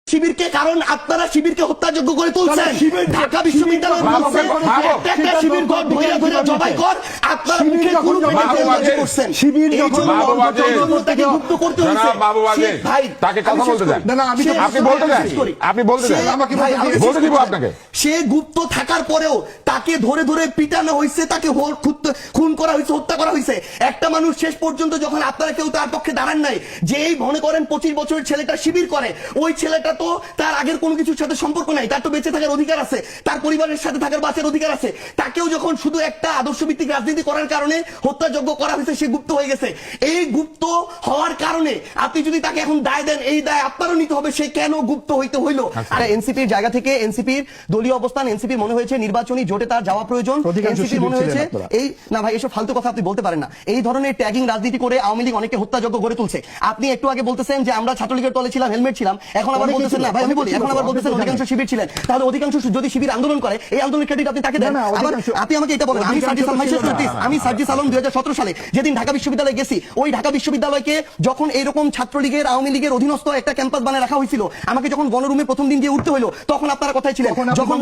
শিবিরকে, কারণ আপনারা শিবিরকে হত্যাযোগ্য করে তুলছেন। ঢাকা বিশ্ববিদ্যালয় বলছে একটা শিবির ঘর ধরে ধরে জবাই কর, আপনারা মুখে কোন করছেন। শিবির যখন তাকে মুক্ত করতে হয়েছে ভাই, তাকে কথা বলতে দেন। না আমি তো আপনি বলতে দেন, আপনি বলতে দেন, আমাকে বলতে দিব আপনাকে। সে গুপ্ত থাকার পরেও তাকে ধরে ধরে পিটানো হয়েছে, তাকে খুন করা হয়েছে, হত্যা করা হয়েছে। একটা মানুষ শেষ পর্যন্ত যখন আপনারা কেউ তার পক্ষে দাঁড়ান নাই, যেই মনে করেন 25 বছরের ছেলেটা শিবির করে, ওই ছেলেটা তো তার আগের কোনো কিছুর সাথে সম্পর্ক নাই, তার তো বেঁচে থাকার অধিকার আছে, তার পরিবারের সাথে থাকার বাঁচার অধিকার আছে। তাকেও যখন শুধু একটা আদর্শ ভিত্তিক রাজনীতি করার কারণে হত্যাযোগ্য করা হয়েছে, সে গুপ্ত হয়ে গেছে। এই গুপ্ত হওয়ার কারণে আপনি যদি তাকে এখন দায় দেন, এই দায় আপনারও নিতে হবে, সে কেন গুপ্ত হইতে হইলো। আর এনসিপির জায়গা থেকে এনসিপির দলীয় অবস্থান, এনসিপি মনে হয়েছে নির্বাচনী জোটে তার যাওয়া প্রয়োজন। এনসিপি মনে হয়েছে এই না ভাই, এসব ফালতু কথা আপনি বলতে পারেন না। এই ধরনের ট্যাগিং রাজনীতি করে আওয়ামী লীগ অনেকে হত্যাযোগ্য গড়ে তুলছে। আপনি একটু আগে বলতেছেন যে আমরা ছাত্রলীগের তলে ছিলাম, হেলমেট ছিলাম, এখন আবার বলতেছেন না ভাই, আমি বলি এখন আবার বলতেছেন অধিকাংশ শিবির ছিলেন। তাহলে অধিকাংশ যদি শিবির আন্দোলন করে, এই আন্দোলনের ক্রেডিট আপনি তাকে দেন। আবার আপনি আমাকে এটা বলেন, আমি সার্জিস আলম 2017 সালে যেদিন ঢাকা বিশ্ববিদ্যালয়ে গেছি, ওই ঢাকা বিশ্ববিদ্যালয়কে যখন এইরকম ছাত্রলীগের আওয়ামী লীগের অধীনস্থ একটা ক্যাম্পাস বানায় রাখা হয়েছিল, আমাকে যখন গণরুমে প্রথম দিন দিয়ে উঠতে হলো, তখন আপনারা কথাই ছিলেন যখন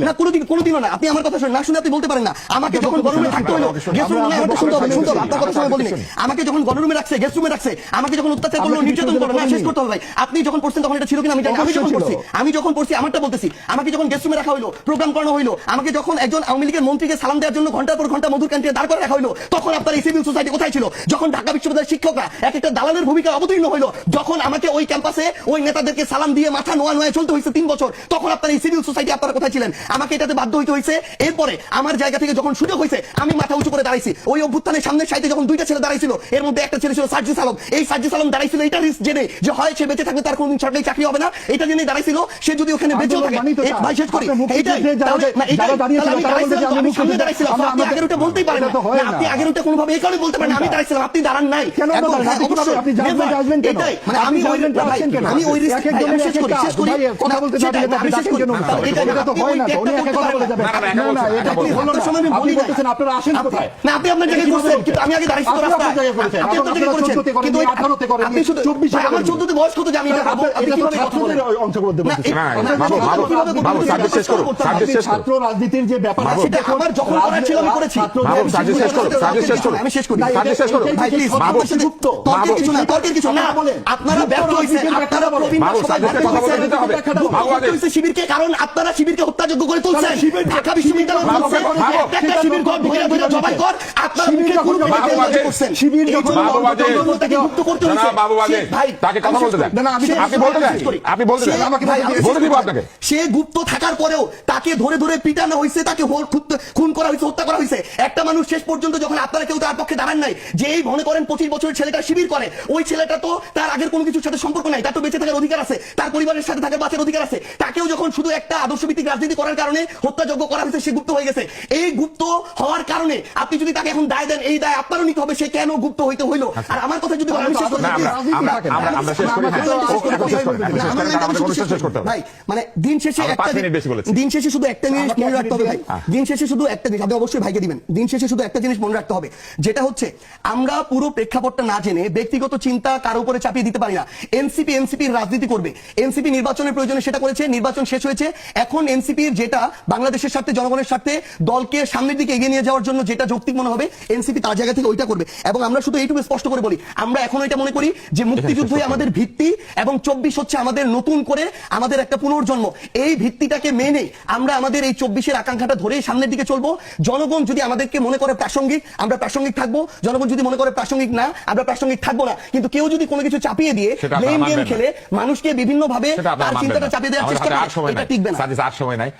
না কোনোদিনও না। আপনি আমার কথা শুনে না শুনে আপনি বলতে পারেন না। আমাকে যখন গণরুমে থাকতে হলো, গেস্ট রুমে শুনতে হবে, আপনার কথা সময় বলিনি। আমাকে যখন গণরুমে রাখছে, গেস্ট রুমে রাখছে, আমাকে যখন অত্যাচার করলো, নির্যাতন করলো, না শেষ করতে হবে ভাই। আপনি যখন পড়ছেন তখন এটা ছিল কিনা আমি জানি। আমি যখন পড়ছি আমারটা বলতেছি। আমাকে যখন গেস্ট রুমে রাখা হলো, প্রোগ্রাম করানো হলো, আমাকে যখন একজন আওয়ামী লীগের মন্ত্রীকে সালাম দেওয়ার জন্য ঘন্টার পর ঘন্টা মধুর ক্যান্টিনে দাঁড় করে রাখা হলো, তখন আপনার এই সিভিল সোসাইটি কোথায় ছিল? যখন ঢাকা বিশ্ববিদ্যালয়ের শিক্ষকরা এক একটা দালালের ভূমিকা অবতীর্ণ হলো, যখন আমাকে ওই ক্যাম্পাসে ওই নেতাদেরকে সালাম দিয়ে মাথা নোয়া নোয়া চলতে হয়েছে 3 বছর, তখন আপনার এই সিভিল সোসাইটি আপনারা কোথায় ছিলেন? আমাকে এটাতে বাধ্য হইতে হয়েছে। এরপরে আমার জায়গা থেকে যখন সুযোগ হয়েছে, আমি মাথা উঁচু করে দাঁড়াইছি। ওই অভ্যুত্থানের সামনের সাইডে যখন 2টা ছেলে দাঁড়াইছিল, এর মধ্যে একটা ছেলে ছিল সার্জিস আলম। এই সার্জিস আলম দাঁড়াইছিল এটা রিস্ক জেনে যে হয় সে বেঁচে থাকবে, তার কোনদিন সরকারি চাকরি হবে না, এটা জেনে দাঁড়াইছিল। সে যদি ওখানে বেঁচে থাকে, ভাই শেষ করি, আপনি আগের ওটা বলতেই পারেন না। আপনি আগের ওটা কোনোভাবে এই কারণে বলতে পারেন না, আমি দাঁড়াইছিলাম, আপনি দাঁড়ান নাই। আমি ওই রিস্ক শেষ করি কথা বলতে আমি শেষ করি। আপনারা আসেন কোথায়? না আপনি আপনার জায়গায় করছেন, কিন্তু আমি আগে দাঁড়াইছি তো রাস্তায়। আপনি আপনার জায়গায় করেছেন, কিন্তু আপনি শুধু আমার 14তে বয়স কত জানি না। আপনি কিভাবে কথা বলেন? অংশগ্রহণ করতে বলতেছেন। ছাত্র রাজনীতির যে ব্যাপার আছে, আমার যখন করার ছিল আমি করেছি। আমি শেষ করি ভাই, প্লিজ। তর্কের কিছু না, তর্কের কিছু না। আপনারা ব্যর্থ হয়েছেন, আপনারা প্রবীণ শিবিরকে, কারণ আপনারা শিবিরকে হত্যাযোগ্য করে তুলছেন। ঢাকা বিশ্ববিদ্যালয় বলছে একটা শিবির ঘর ধরে ধরে জবাই কর, আপনারা মুখে কোন করছেন। শিবির যখন তাকে মুক্ত করতে হয়েছে ভাই, তাকে কথা বলতে দেন। আপনি বলতে দেন, আপনি বলতে দেন, আমাকে বলতে দিব আপনাকে। সে গুপ্ত থাকার পরেও তাকে ধরে ধরে পিটানো হয়েছে, তাকে খুন করা হয়েছে, হত্যা করা হয়েছে। একটা মানুষ শেষ পর্যন্ত যখন আপনারা কেউ তার পক্ষে দাঁড়ান নাই, যেই মনে করেন 25 বছরের ছেলেটা শিবির করে, ওই ছেলেটা তো তার আগের কোনো কিছুর সাথে সম্পর্ক নাই, তার তো বেঁচে থাকার অধিকার আছে, তার পরিবারের সাথে থাকার বাঁচার অধিকার আছে। তাকেও যখন শুধু একটা আদর্শ ভিত্তিক রাজনীতি করার কারণে হত্যাযোগ্য করা হয়েছে, সে গুপ্ত হয়ে গেছে। এই গুপ্ত হওয়ার কারণে আপনি যদি তাকে এখন দায় দেন, এই দায় আপনারও নিতে হবে, সে কেন গুপ্ত হইতে হইলো। আর আমার কথা যদি বলেন, ভাই মানে দিন শেষে শুধু একটা জিনিস মনে রাখতে হবে ভাই, দিন শেষে শুধু একটা জিনিস আপনি অবশ্যই ভাইকে দিবেন। দিন শেষে শুধু একটা জিনিস মনে রাখতে হবে, যেটা হচ্ছে আমরা পুরো প্রেক্ষাপটটা না জেনে ব্যক্তিগত চিন্তা কারো উপরে চাপিয়ে দিতে পারি না। এনসিপির রাজনীতি করবে, এনসিপি নির্বাচনের প্রয়োজনে সেটা করেছে, নির্বাচন শেষ হয়েছে। এখন এনসিপির যেটা বাংলাদেশের স্বার্থে, জনগণের স্বার্থে, দলকে সামনের দিকে এগিয়ে নিয়ে যাওয়ার জন্য যেটা যৌক্তিক মনে হবে, এনসিপি তার জায়গা থেকে ওইটা করবে। এবং আমরা শুধু এইটুকু স্পষ্ট করে বলি, আমরা এখন এটা মনে করি যে মুক্তিযুদ্ধই আমাদের ভিত্তি এবং 24 হচ্ছে আমাদের নতুন করে আমাদের একটা পুনর্জন্ম। এই ভিত্তিটাকে মেনে আমরা আমাদের এই 24-এর আকাঙ্ক্ষাটা ধরে সামনের দিকে চলবো। জনগণ যদি আমাদেরকে মনে করে প্রাসঙ্গিক, আমরা প্রাসঙ্গিক থাকবো। জনগণ যদি মনে করে প্রাসঙ্গিক না, আমরা প্রাসঙ্গিক থাকবো না। কিন্তু কেউ যদি কোনো কিছু চাপিয়ে দিয়ে ব্লেম গেম খেলে মানুষকে বিভিন্ন ভাবে তার চিন্তাটা চাপিয়ে দেওয়ার চেষ্টা করে, এটা টিকবে না। সময় নাই।